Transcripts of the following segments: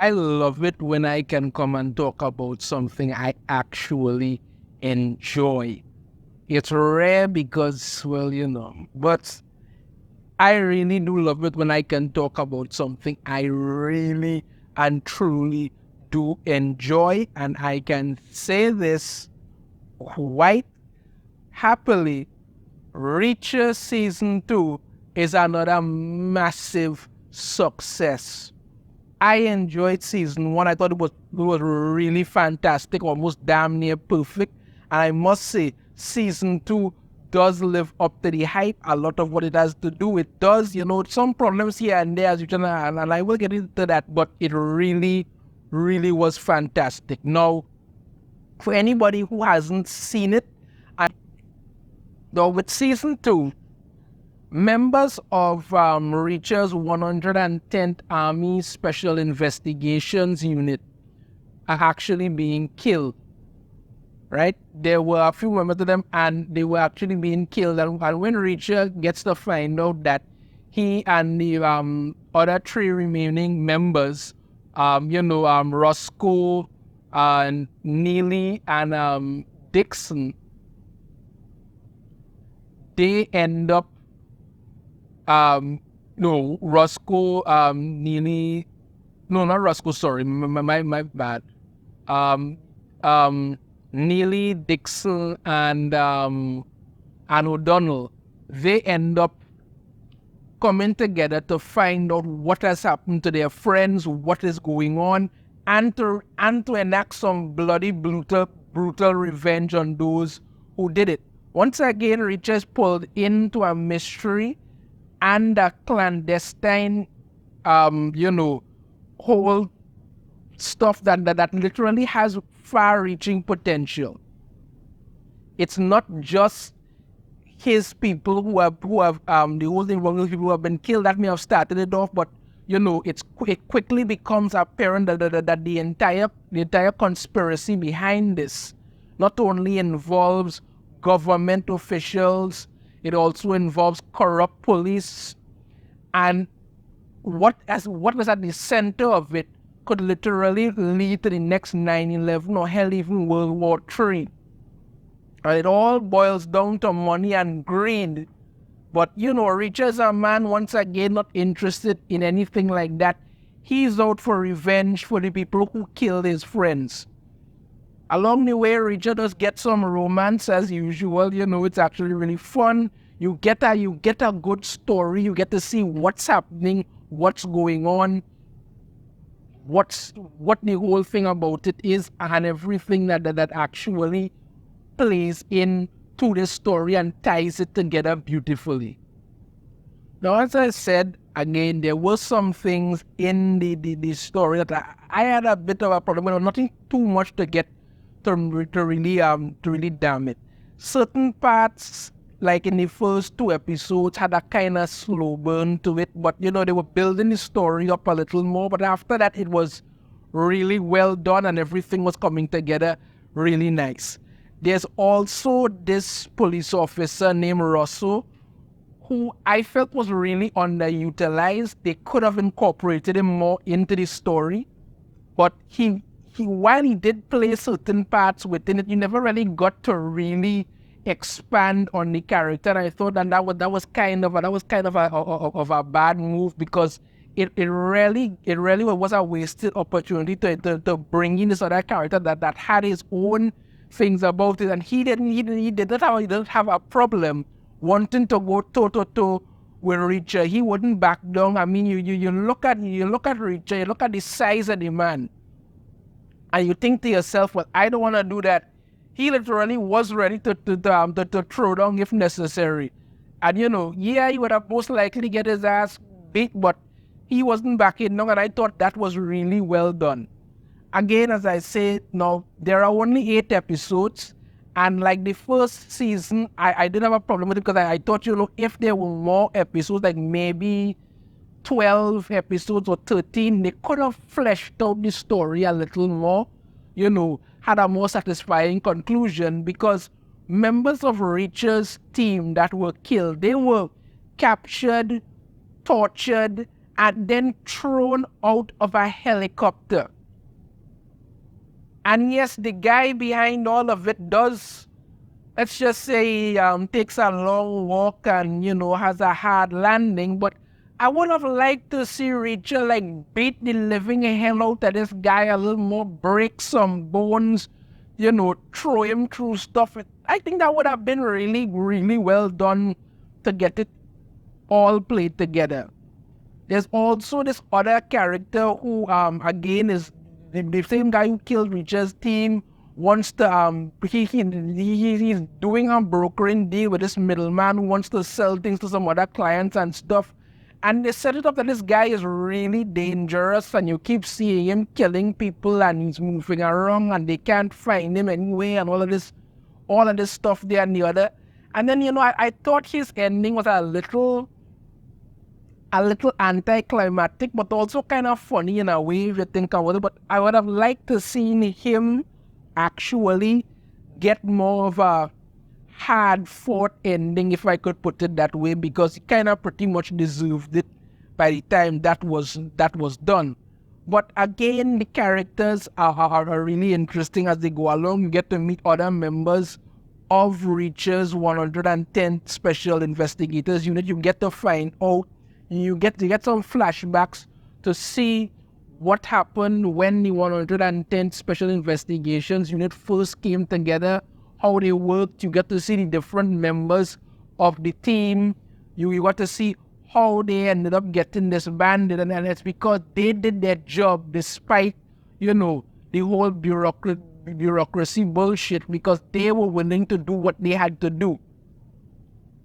I love it when I can come and talk about something I actually enjoy. It's rare because, well, but I really do love it when I can talk about something I really and truly do enjoy. And I can say this quite happily. Reacher Season 2 is another massive success. I enjoyed Season 1. I thought it was really fantastic, almost damn near perfect. And I must say, Season 2 does live up to the hype. A lot of what it has to do, it does, some problems here and there, as you can, and I will get into that, but it really, really was fantastic. Now, for anybody who hasn't seen it, though with Season 2, members of Reacher's 110th Army Special Investigations Unit are actually being killed, right? There were a few members of them, and they were actually being killed. And when Reacher gets to find out that he and the other three remaining members, Roscoe, and Neely, and Dixon, they end up no, Roscoe, Neely, no, not Roscoe, sorry, my bad. Um, Neely, Dixon, and O'Donnell, they end up coming together to find out what has happened to their friends, what is going on, and to enact some bloody, brutal revenge on those who did it. Once again, Richard's pulled into a mystery and a clandestine, whole stuff that literally has far-reaching potential. It's not just his people who have the whole thing wrong with people who have been killed that may have started it off, but it quickly becomes apparent that the entire conspiracy behind this not only involves government officials, it also involves corrupt police, and what was at the center of it could literally lead to the next 9/11 or hell, even World War III. And it all boils down to money and greed. But Richard's a man, once again, not interested in anything like that. He's out for revenge for the people who killed his friends. Along the way, Richard does get some romance as usual. It's actually really fun. You get a good story. You get to see what's happening, what's going on, what the whole thing about it is, and everything that actually plays into the story and ties it together beautifully. Now, as I said, again, there were some things in the story that I had a bit of a problem with, nothing too much to get to really damn it. Certain parts, like in the first two episodes, had a kind of slow burn to it, but they were building the story up a little more. But after that, it was really well done, and everything was coming together really nice. There's also this police officer named Russell, who I felt was really underutilized. They could have incorporated him more into the story, but he while he did play certain parts within it, you never really got to really expand on the character. I thought that was kind of a bad move, because it really was a wasted opportunity to bring in this other character that had his own things about it, and he didn't have a problem wanting to go toe to toe with Reacher. He wouldn't back down. I mean, you look at Reacher, you look at the size of the man, and you think to yourself, well, I don't want to do that. He literally was ready to throw down if necessary. And he would have most likely get his ass beat, but he wasn't backing down, and I thought that was really well done. Again, as I say, now there are only 8 episodes, and like the first season, I didn't have a problem with it, because I thought, if there were more episodes, like maybe 12 episodes or 13, they could have fleshed out the story a little more, had a more satisfying conclusion, because members of Reacher's team that were killed, they were captured, tortured, and then thrown out of a helicopter. And yes, the guy behind all of it does, let's just say, takes a long walk and, has a hard landing. But I would have liked to see Rachel beat the living hell out of this guy a little more, break some bones, throw him through stuff. I think that would have been really, really well done to get it all played together. There's also this other character who, again, is the same guy who killed Richard's team. Wants to, he's doing a brokering deal with this middleman who wants to sell things to some other clients and stuff. And they set it up that this guy is really dangerous and you keep seeing him killing people and he's moving around and they can't find him anyway and all of this stuff there and the other. And then, I thought his ending was a little anticlimactic, but also kind of funny in a way if you think about it. But I would have liked to see him actually get more of a hard-fought ending, if I could put it that way, because he kind of pretty much deserved it by the time that was done. But again, the characters are really interesting as they go along. You get to meet other members of Reacher's 110th Special Investigators Unit. You get to find out, you get some flashbacks to see what happened when the 110th Special Investigations Unit first came together, how they worked. You get to see the different members of the team. You got to see how they ended up getting disbanded, and it's because they did their job despite, the whole bureaucracy bullshit, because they were willing to do what they had to do.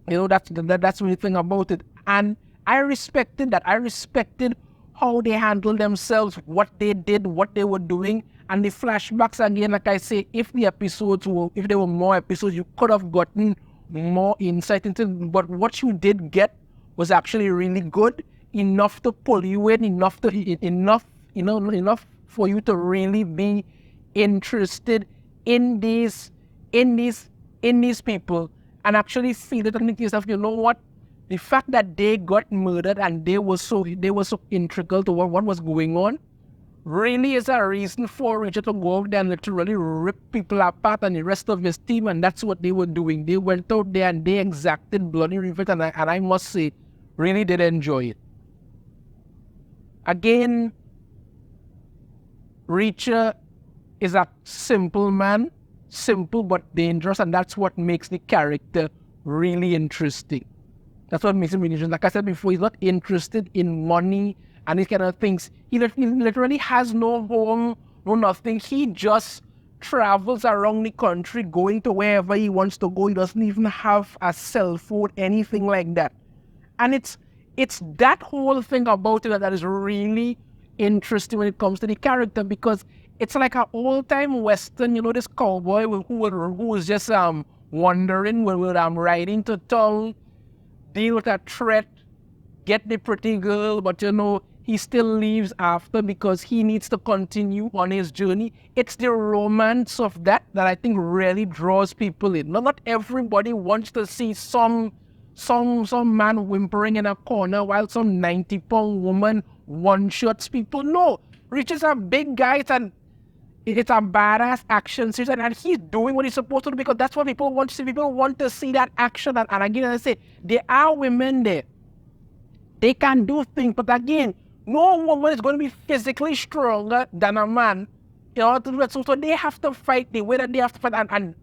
That's the thing about it. And I respected that. I respected how they handled themselves, what they did, what they were doing, and the flashbacks, again, like I say, if there were more episodes, you could have gotten more insight into it. But what you did get was actually really good, enough to pull you in, enough for you to really be interested in these people and actually feel it and think to yourself, you know what? The fact that they got murdered and they were so integral to what was going on really is a reason for Richard to go out there and literally rip people apart and the rest of his team, and that's what they were doing. They went out there and they exacted bloody revenge, and I must say, really did enjoy it. Again, Reacher is a simple man, simple but dangerous, and that's what makes the character really interesting. That's what makes him really interesting. Like I said before, he's not interested in money and these kind of things. He literally has no home, no nothing. He just travels around the country, going to wherever he wants to go. He doesn't even have a cell phone, anything like that. And it's that whole thing about it that is really interesting when it comes to the character, because it's like an old-time Western, this cowboy who was just wandering, riding to town, deal with a threat, get the pretty girl, but he still leaves after because he needs to continue on his journey. It's the romance of that I think really draws people in. Not everybody wants to see some man whimpering in a corner while some 90-pound woman one-shots people. No, Richard's a big guy, it's a badass action series, and he's doing what he's supposed to do, because that's what people want to see. People want to see that action, and again, I say, there are women there. They can do things, but again, no woman is going to be physically stronger than a man in order to do that. So they have to fight the way that they have to fight, and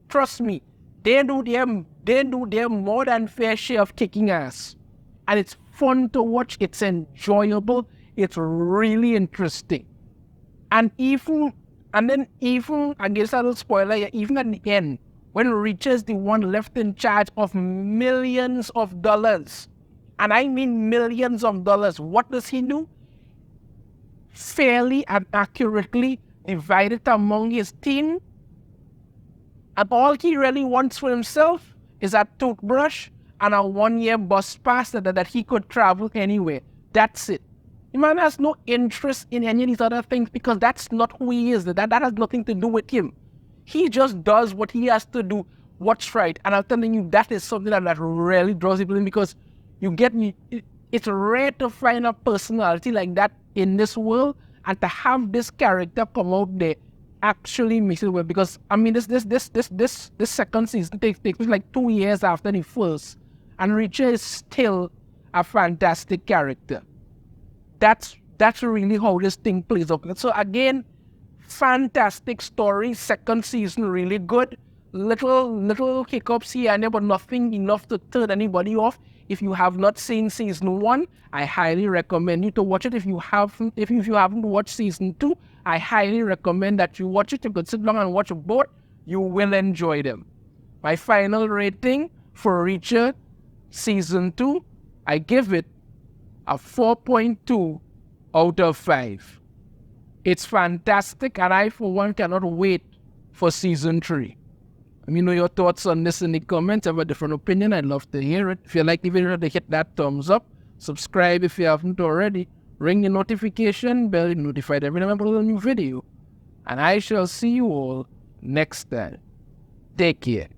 trust me, they do their more than fair share of kicking ass. And it's fun to watch, it's enjoyable, it's really interesting. And then against a little spoiler, even at the end, when Reacher's the one left in charge of millions of dollars, and I mean millions of dollars, what does he do? Fairly and accurately divide it among his team, and all he really wants for himself is a toothbrush and a 1-year bus pass that he could travel anywhere. That's it. The man has no interest in any of these other things, because that's not who he is. That has nothing to do with him. He just does what he has to do, what's right. And I'm telling you, that is something that really draws people in, because you get me. It's rare to find a personality like that in this world, and to have this character come out there actually makes it well. Because I mean, this second season takes place like 2 years after the first, and Reacher is still a fantastic character. That's really how this thing plays out. So again, fantastic story. Second season really good. Little hiccups here and there, but nothing enough to turn anybody off. If you have not seen season 1, I highly recommend you to watch it. If you haven't watched season 2, I highly recommend that you watch it. You could sit down and watch both. You will enjoy them. My final rating for Reacher season 2, I give it a 4.2 out of 5. It's fantastic, and I for one cannot wait for season 3. Let me know your thoughts on this in the comments. I have a different opinion. I'd love to hear it. If you like the video, hit that thumbs up. Subscribe if you haven't already. Ring the notification bell to be notified every time I upload a new video. And I shall see you all next time. Take care.